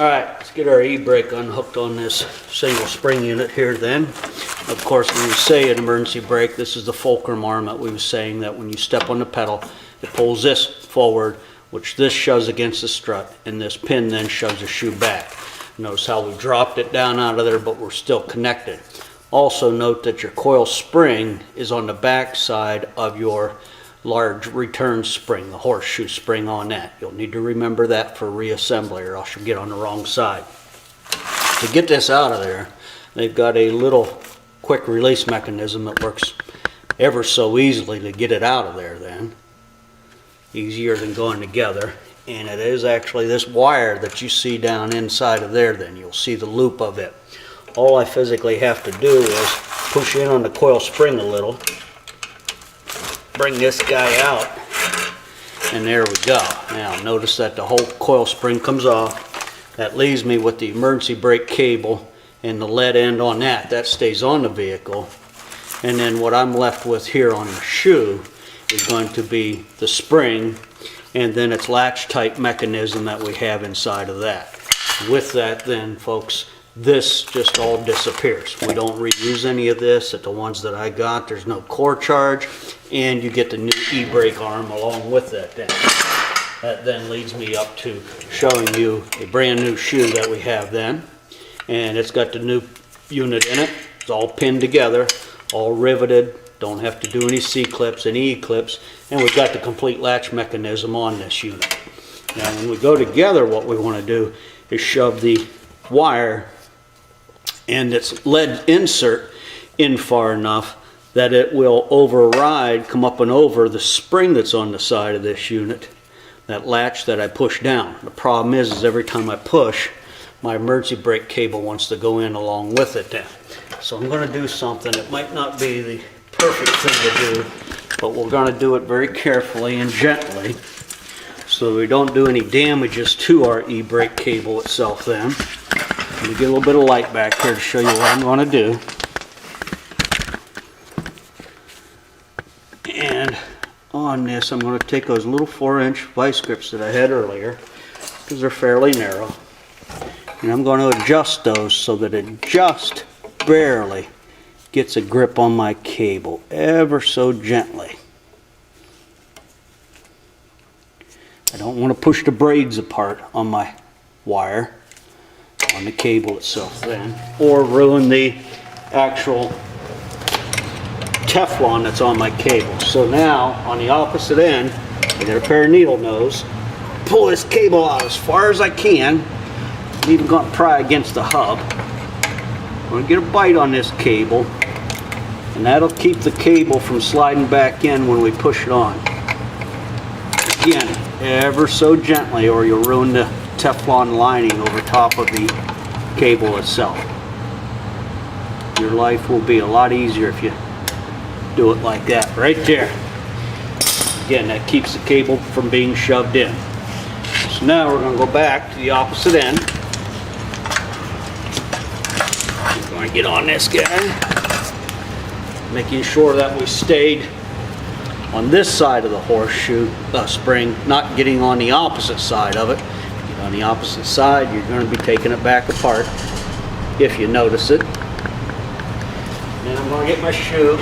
Alright, let's get our e-brake unhooked on this single spring unit here then. Of course, when we say an emergency brake, this is the fulcrum arm that we were saying that when you step on the pedal, it pulls this forward, which this shoves against the strut, and this pin then shoves the shoe back. Notice how we dropped it down out of there, but we're still connected. Also note that your coil spring is on the back side of your large return spring, the horseshoe spring on that. You'll need to remember that for reassembly or else you'll get on the wrong side. To get this out of there, they've got a little quick release mechanism that works ever so easily to get it out of there then. Easier than going together. And it is actually this wire that you see down inside of there then. You'll see the loop of it. All I physically have to do is push in on the coil spring a little, bring this guy out, and there we go. Now notice that the whole coil spring comes off. That leaves me with the emergency brake cable and the lead end on that. That stays on the vehicle. And then what I'm left with here on the shoe is going to be the spring and then its latch type mechanism that we have inside of that. With that then, folks, this just all disappears. We don't reuse any of this. At the ones that I got, there's no core charge, and you get the new e-brake arm along with that then. That then leads me up to showing you a brand new shoe that we have then. And it's got the new unit in it. It's all pinned together, all riveted. Don't have to do any C-clips, any E-clips, and we've got the complete latch mechanism on this unit. Now when we go together, what we want to do is shove the wire and its lead insert in far enough that it will override, come up and over the spring that's on the side of this unit, that latch that I push down. The problem is every time I push, my emergency brake cable wants to go in along with it then. So I'm going to do something. It might not be the perfect thing to do, but we're going to do it very carefully and gently so we don't do any damages to our e-brake cable itself then. Let me get a little bit of light back here to show you what I'm going to do. And on this, I'm going to take those little 4-inch vice grips that I had earlier, because they're fairly narrow, and I'm going to adjust those so that it just barely gets a grip on my cable, ever so gently. I don't want to push the braids apart on my wire, on the cable itself then, or ruin the actual Teflon that's on my cable. So now, on the opposite end, I got a pair of needle nose, pull this cable out as far as I can, I'm even going to pry against the hub. I'm going to get a bite on this cable, and that'll keep the cable from sliding back in when we push it on. Again, ever so gently, or you'll ruin the Teflon lining over top of the cable itself. Your life will be a lot easier if you do it like that, right there. Again, that keeps the cable from being shoved in. So now we're going to go back to the opposite end. I'm going to get on this guy, making sure that we stayed on this side of the horseshoe spring, not getting on the opposite side of it. Get on the opposite side, you're going to be taking it back apart if you notice it. Then I'm going to get my shoe,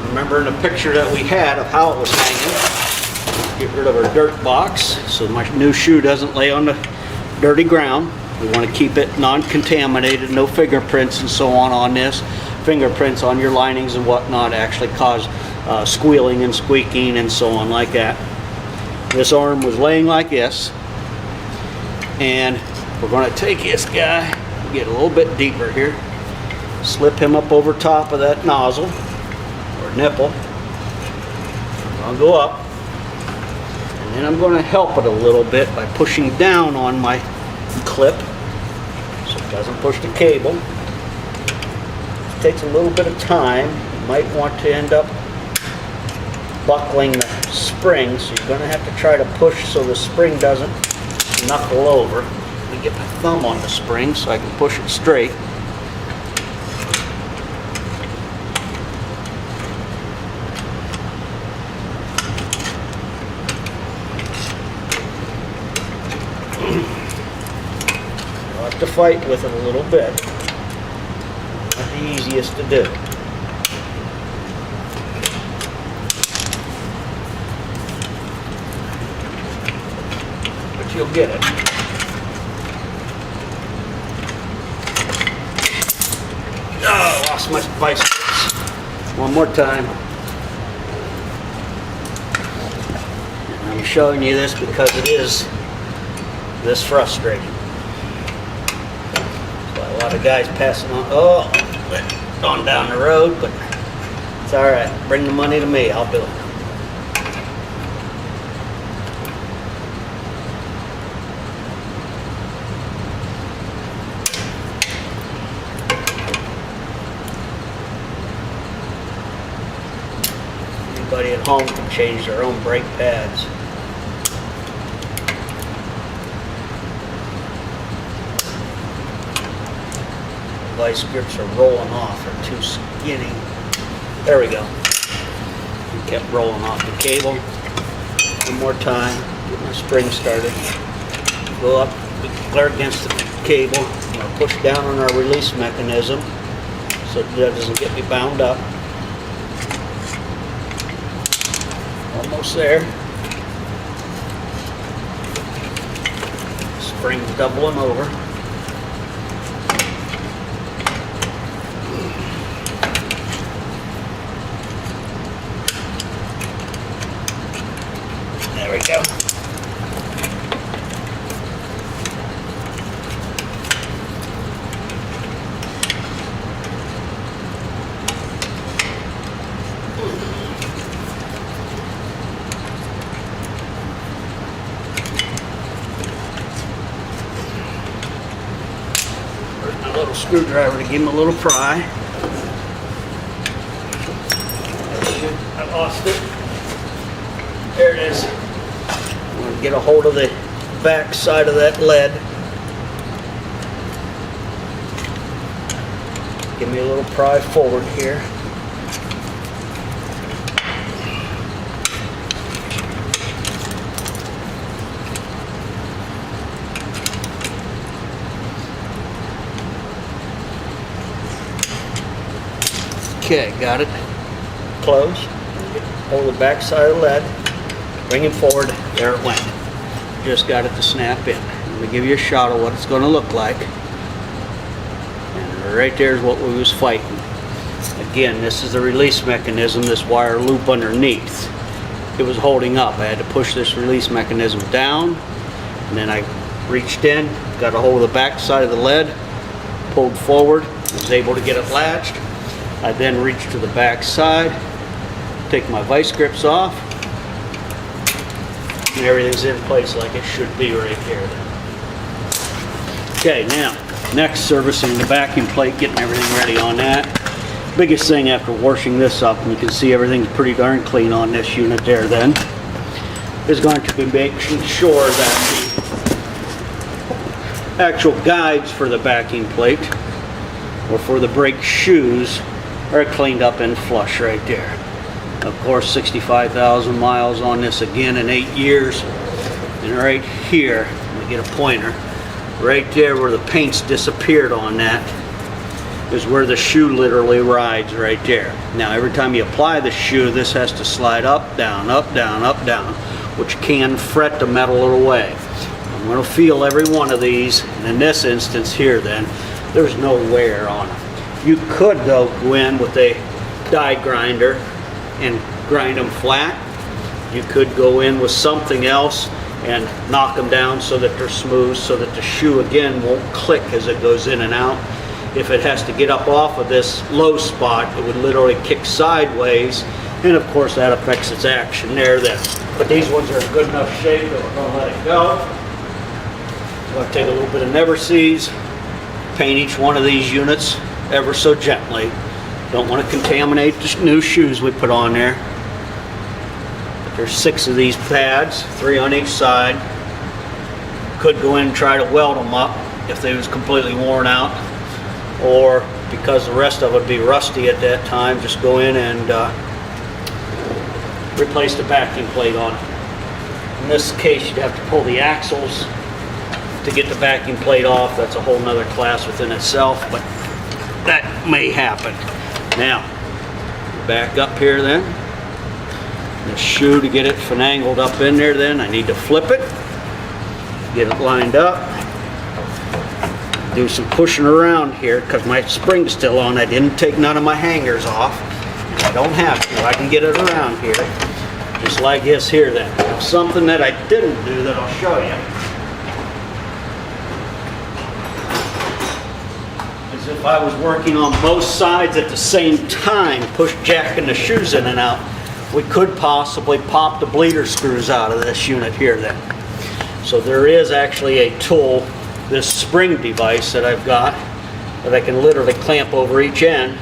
remembering the picture that we had of how it was hanging. Get rid of our dirt box so my new shoe doesn't lay on the dirty ground. We want to keep it non-contaminated, no fingerprints and so on this. Fingerprints on your linings and whatnot actually cause squealing and squeaking and so on like that. This arm was laying like this, and we're going to take this guy, get a little bit deeper here, slip him up over top of that nozzle or nipple. I'll go up, and then I'm going to help it a little bit by pushing down on my clip so it doesn't push the cable. It takes a little bit of time. You might want to end up buckling the spring, so you're going to have to try to push so the spring doesn't knuckle over. Let me get my thumb on the spring so I can push it straight. You'll have to fight with it a little bit. Not the easiest to do. But you'll get it. Oh, I lost my vice grips. One more time. And I'm showing you this because it is this frustrating. A lot of guys passing on down the road, but it's all right. Bring the money to me. I'll do it. Anybody at home can change their own brake pads. Vice grips are rolling off, they're too skinny. There we go. Kept rolling off the cable. One more time, get my spring started. Go up, glare against the cable. I'm going to push down on our release mechanism so that doesn't get me bound up. Almost there. Spring's doubling over. There we go. Where's my little screwdriver to give him a little pry? I lost it. There it is. I'm going to get a hold of the back side of that lead. Give me a little pry forward here. Okay, got it. Close. Hold the back side of the lead. Bring it forward, there it went. Just got it to snap in. Let me give you a shot of what it's going to look like. And right there is what we was fighting. Again, this is the release mechanism, this wire loop underneath. It was holding up. I had to push this release mechanism down, and then I reached in, got a hold of the back side of the lead, pulled forward, was able to get it latched. I then reached to the back side, take my vice grips off, and everything's in place like it should be right here. Okay, now, next, servicing the vacuum plate, getting everything ready on that. Biggest thing after washing this up, and you can see everything's pretty darn clean on this unit there then, is going to be making sure that the actual guides for the backing plate, or for the brake shoes, are cleaned up and flush right there. Of course, 65,000 miles on this again in 8 years. And right here, let me get a pointer, right there where the paint's disappeared on that is where the shoe literally rides right there. Now every time you apply the shoe, this has to slide up, down, up, down, up, down, which can fret the metal away. I'm going to feel every one of these, and in this instance here then, there's no wear on them. You could though go in with a die grinder and grind them flat. You could go in with something else and knock them down so that they're smooth, so that the shoe again won't click as it goes in and out. If it has to get up off of this low spot, it would literally kick sideways, and of course that affects its action there then. But these ones are in good enough shape that we're going to let it go. I'm going to take a little bit of Never-Seez, paint each one of these units ever so gently. Don't want to contaminate the new shoes we put on there. But there's 6 of these pads, 3 on each side. Could go in and try to weld them up if they was completely worn out, or because the rest of it would be rusty at that time, just go in and replace the backing plate on it. In this case, you'd have to pull the axles to get the backing plate off. That's a whole nother class within itself, but that may happen. Now, back up here then. The shoe, to get it finangled up in there then, I need to flip it, get it lined up, do some pushing around here because my spring's still on. I didn't take none of my hangers off. I don't have to. I can get it around here, just like this here then. Now, something that I didn't do that I'll show you is if I was working on both sides at the same time, push jacking the shoes in and out, we could possibly pop the bleeder screws out of this unit here then. So there is actually a tool, this spring device that I've got, that I can literally clamp over each end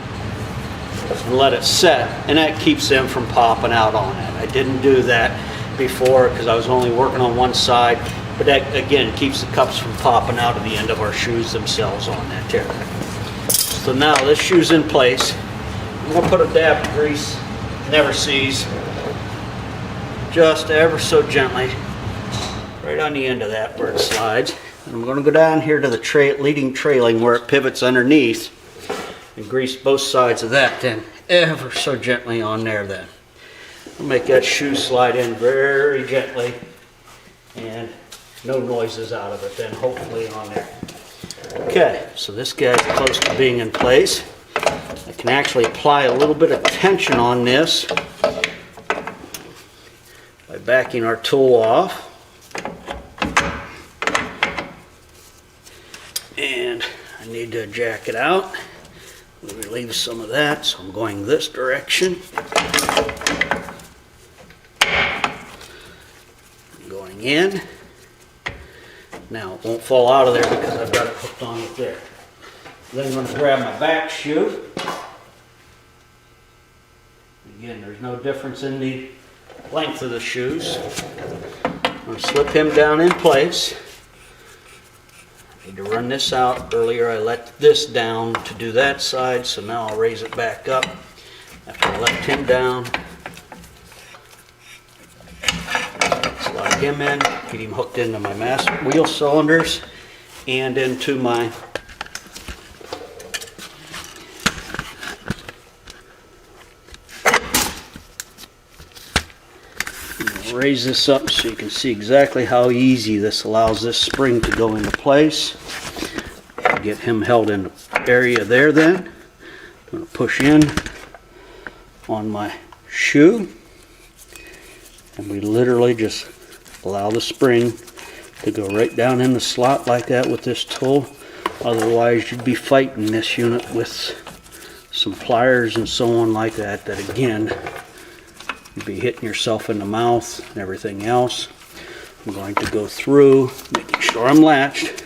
and let it set, and that keeps them from popping out on it. I didn't do that before because I was only working on one side, but that again keeps the cups from popping out of the end of our shoes themselves on that there. So now this shoe's in place. I'm going to put a dab of grease, Never Sees, just ever so gently right on the end of that where it slides. And I'm going to go down here to the leading trailing where it pivots underneath and grease both sides of that then ever so gently on there then. I'll make that shoe slide in very gently and no noises out of it then, hopefully, on there. Okay, so this guy's close to being in place. I can actually apply a little bit of tension on this by backing our tool off. And I need to jack it out. We relieve some of that, so I'm going this direction. Going in. Now it won't fall out of there because I've got it hooked on it there. Then I'm going to grab my back shoe. Again, there's no difference in the length of the shoes. I'm going to slip him down in place. I need to run this out. Earlier I let this down to do that side, so now I'll raise it back up. After I left him down, slide him in, get him hooked into my master wheel cylinders and into my raise this up so you can see exactly how easy this allows this spring to go into place. Get him held in the area there then. I'm going to push in on my shoe and we literally just allow the spring to go right down in the slot like that with this tool. Otherwise you'd be fighting this unit with some pliers and so on like that, that again you'd be hitting yourself in the mouth and everything else. I'm going to go through, making sure I'm latched,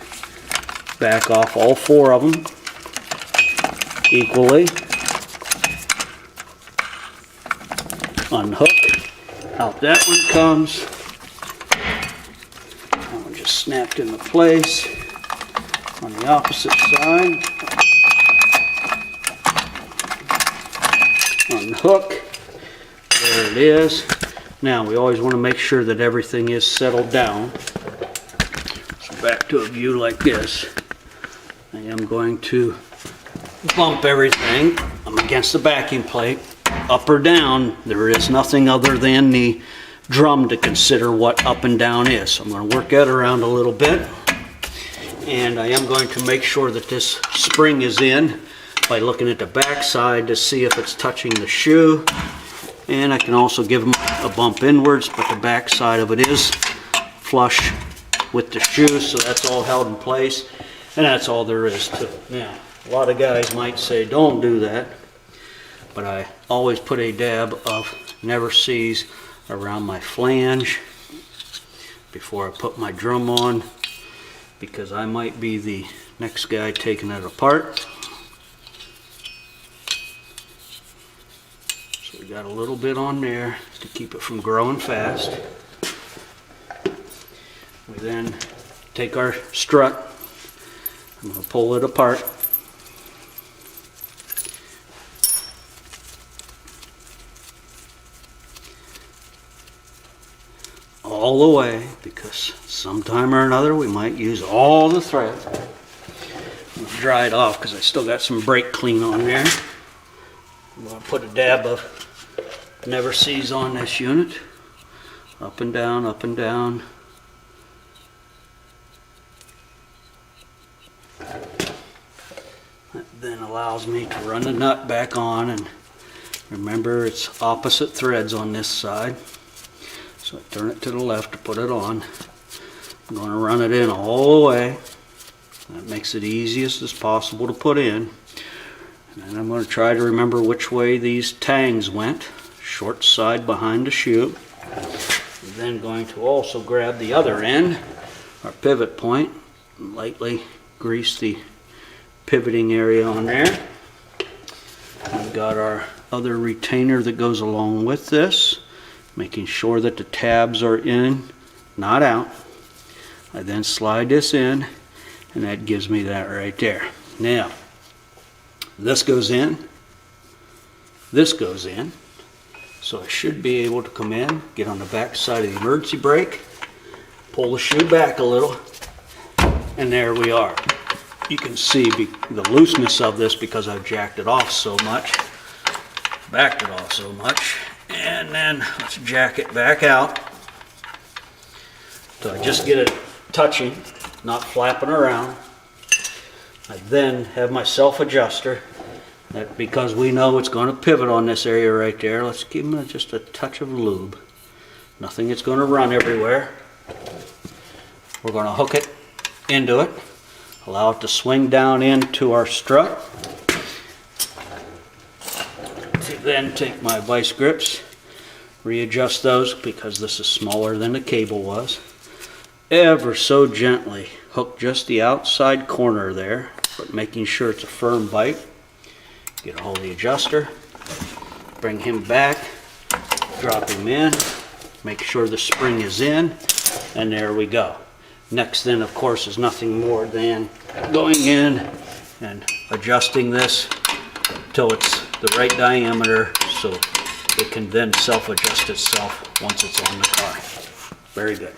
back off all four of them equally, unhook, out that one comes, that one just snapped into place on the opposite side, unhook. There it is. Now we always want to make sure that everything is settled down. So back to a view like this. I am going to bump everything. I'm against the backing plate. Up or down, there is nothing other than the drum to consider what up and down is. So I'm going to work that around a little bit. And I am going to make sure that this spring is in by looking at the back side to see if it's touching the shoe. And I can also give them a bump inwards, but the back side of it is flush with the shoe, so that's all held in place, and that's all there is to it. Now, a lot of guys might say don't do that, but I always put a dab of Never Sees around my flange before I put my drum on, because I might be the next guy taking it apart. We got a little bit on there to keep it from growing fast. We then take our strut. I'm going to pull it apart. All all the way, because sometime or another we might use all the thread. I'm gonna dry it off because I still got some brake clean on there. I'm gonna put a dab of Never Seez on this unit. Up and down, up and down. That then allows me to run the nut back on, and remember it's opposite threads on this side. So I turn it to the left to put it on. I'm going to run it in all the way. That makes it easiest as possible to put in. And then I'm going to try to remember which way these tangs went. Short side behind the chute. I'm then going to also grab the other end, our pivot point, and lightly grease the pivoting area on there. We've got our other retainer that goes along with this, making sure that the tabs are in, not out. I then slide this in, and that gives me that right there. Now, this goes in, this goes in, so I should be able to come in, get on the back side of the emergency brake, pull the shoe back a little, and there we are. You can see the looseness of this because I've jacked it off so much, backed it off so much, and then let's jack it back out. So I just get it touching, not flapping around. I then have my self-adjuster that, because we know it's going to pivot on this area right there, let's give them just a touch of lube. Nothing that's going to run everywhere. We're going to hook it into it, allow it to swing down into our strut. Then take my vice grips, readjust those because this is smaller than the cable was. Ever so gently hook just the outside corner there, but making sure it's a firm bite. Get a hold of the adjuster, bring him back, drop him in, make sure the spring is in, and there we go. Next then, of course, is nothing more than going in and adjusting this till it's the right diameter so it can then self-adjust itself once it's on the car. Very good.